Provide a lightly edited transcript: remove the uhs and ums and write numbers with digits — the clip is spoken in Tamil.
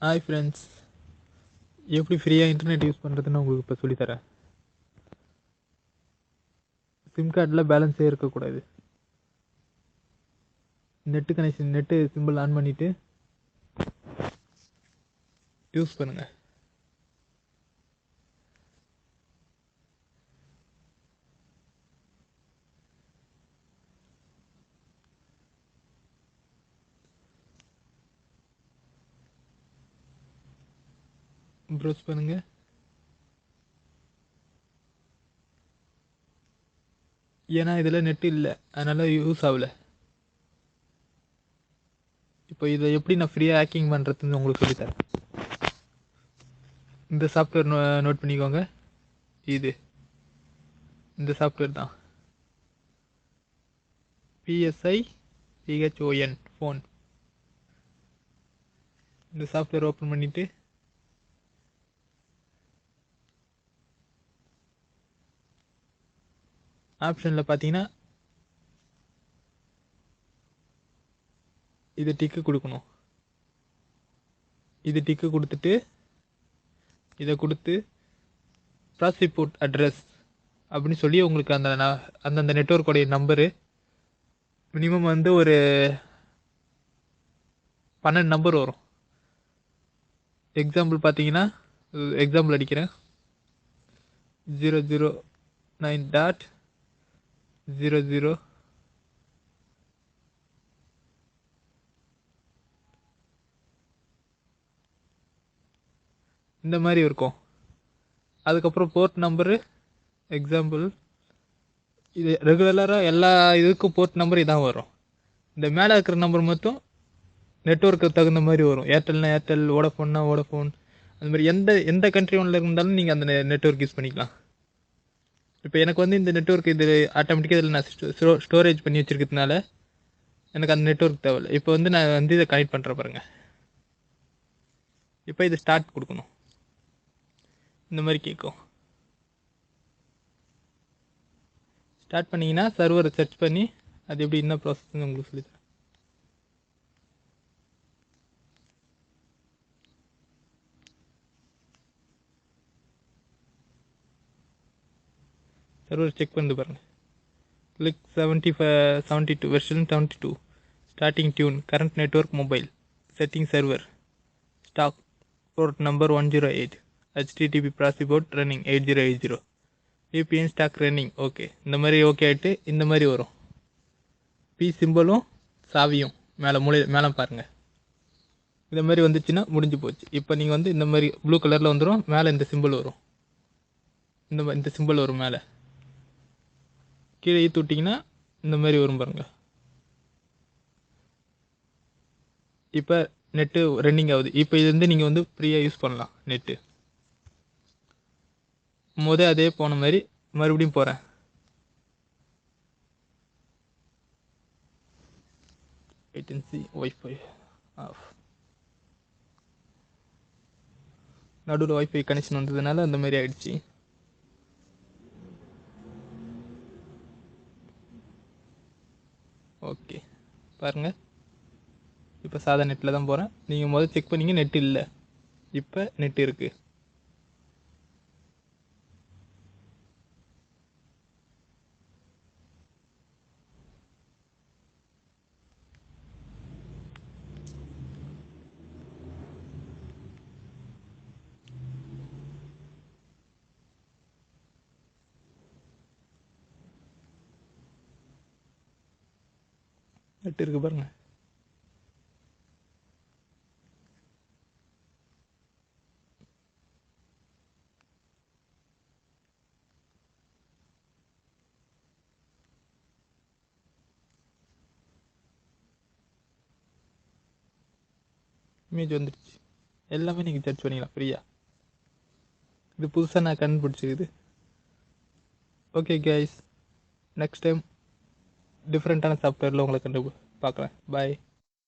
ஹாய் ஃப்ரெண்ட்ஸ், எப்படி ஃப்ரீயாக இன்டர்நெட் யூஸ் பண்ணுறதுன்னு உங்களுக்கு இப்போ சொல்லித்தரேன். சிம் கார்டில் பேலன்ஸே இருக்கக்கூடாது. Net connection, net simple on பண்ணிவிட்டு யூஸ் பண்ணுங்கள். ப்ரௌஸ் பண்ணுங்கள். ஏன்னா இதில் நெட்டு இல்லை, அதனால் யூஸ் ஆகலை. இப்போ இதை எப்படி நான் ஃப்ரீயாக ஹேக்கிங் பண்ணுறதுன்னு உங்களுக்கு சொல்லித்தரேன். இந்த சாஃப்ட்வேர் நோட் பண்ணிக்கோங்க. இந்த சாஃப்ட்வேர் தான் PSICHON ஃபோன். இந்த சாஃப்ட்வேர் ஓப்பன் பண்ணிவிட்டு ஆப்ஷனில் பார்த்தீங்கன்னா இது டிக்கு கொடுக்கணும். இது டிக்கு கொடுத்துட்டு இதை கொடுத்து ப்ராசிபோர்ட் அட்ரஸ் அப்படின்னு சொல்லி உங்களுக்கு அந்தந்த நெட்வொர்க்கோடைய நம்பரு மினிமம் வந்து ஒரு 12 நம்பர் வரும். எக்ஸாம்பிள் பார்த்தீங்கன்னா, எக்ஸாம்பிள் அடிக்கிறேன். 009.00 இந்த மாதிரி இருக்கும். அதுக்கப்புறம் போர்ட் நம்பரு எக்ஸாம்பிள். இது ரெகுலராக எல்லா இதுக்கும் போர்ட் நம்பர் இதான் வரும். இந்த மேலே இருக்கிற நம்பர் மட்டும் நெட்வொர்க்கு தகுந்த மாதிரி வரும். ஏர்டெல்னா ஏர்டெல், வோடஃபோன்னா வோடஃபோன், அந்த மாதிரி எந்த கண்ட்ரி ஒன்றில் இருந்தாலும் நீங்கள் அந்த நெட்வொர்க் யூஸ் பண்ணிக்கலாம். இப்போ எனக்கு வந்து இந்த நெட்வொர்க் இது ஆட்டோமேட்டிக்காக இதில் நான் ஸ்டோரேஜ் பண்ணி வச்சுருக்கிறதுனால எனக்கு அந்த நெட்வொர்க் தேவையில்லை. இப்போ வந்து நான் வந்து இதை கனெக்ட் பண்ணுற பாருங்கள். இப்போ இது ஸ்டார்ட் கொடுக்கணும். இந்த மாதிரி கேட்கும். ஸ்டார்ட் பண்ணிங்கன்னா சர்வரை சர்ச் பண்ணி அது எப்படி என்ன ப்ராசஸ்ன்னு உங்களுக்கு சொல்லித்தரேன். சர்வர் செக் பண்ணிட்டு பாருங்கள். Click 72 version 72 starting tune current network mobile setting server stack port number 108 HTTP proxy port running 8080 VPN stack running. Okay, இந்த மாதிரி ஓகே ஆகிட்டு இந்த மாதிரி வரும். பி சிம்பிளும் சாவியும் மேலே பாருங்கள். இந்த மாதிரி வந்துச்சுன்னா முடிஞ்சு போச்சு. இப்போ நீங்கள் வந்து இந்த மாதிரி ப்ளூ கலரில் வந்துடும். மேலே இந்த சிம்பிள் வரும். இந்த சிம்பிள் வரும். மேலே கீழே ஈத்து விட்டிங்கன்னா இந்த மாதிரி வரும் பாருங்கள். இப்போ நெட்டு ரன்னிங் ஆகுது. இப்போ இது வந்து நீங்கள் வந்து ஃப்ரீயாக யூஸ் பண்ணலாம். நெட்டு அதே போன மாதிரி மறுபடியும் போகிறேன். Wifi off. நடுவில் ஒய்ஃபை கனெக்ஷன் வந்ததுனால அந்த மாதிரி ஆயிடுச்சு. ஓகே பாருங்கள். இப்போ சாதா நெட்டில் தான் போகிறேன். நீங்கள் செக் பண்ணிங்க. நெட் இல்லை, இப்போ நெட் இருக்குது. நெட் இருக்குது பாருங்கள். இமேஜ் வந்துடுச்சு. எல்லாமே நீங்கள் சர்ச் பண்ணிக்கலாம் ஃப்ரீயாக. இது புதுசாக நான் கண்டுபிடிச்சிருக்குது. ஓகே கைஸ், நெக்ஸ்ட் டைம் டிஃப்ரெண்ட்டான சாஃப்ட்வேரில் உங்களை பார்க்குறேன். பாய்.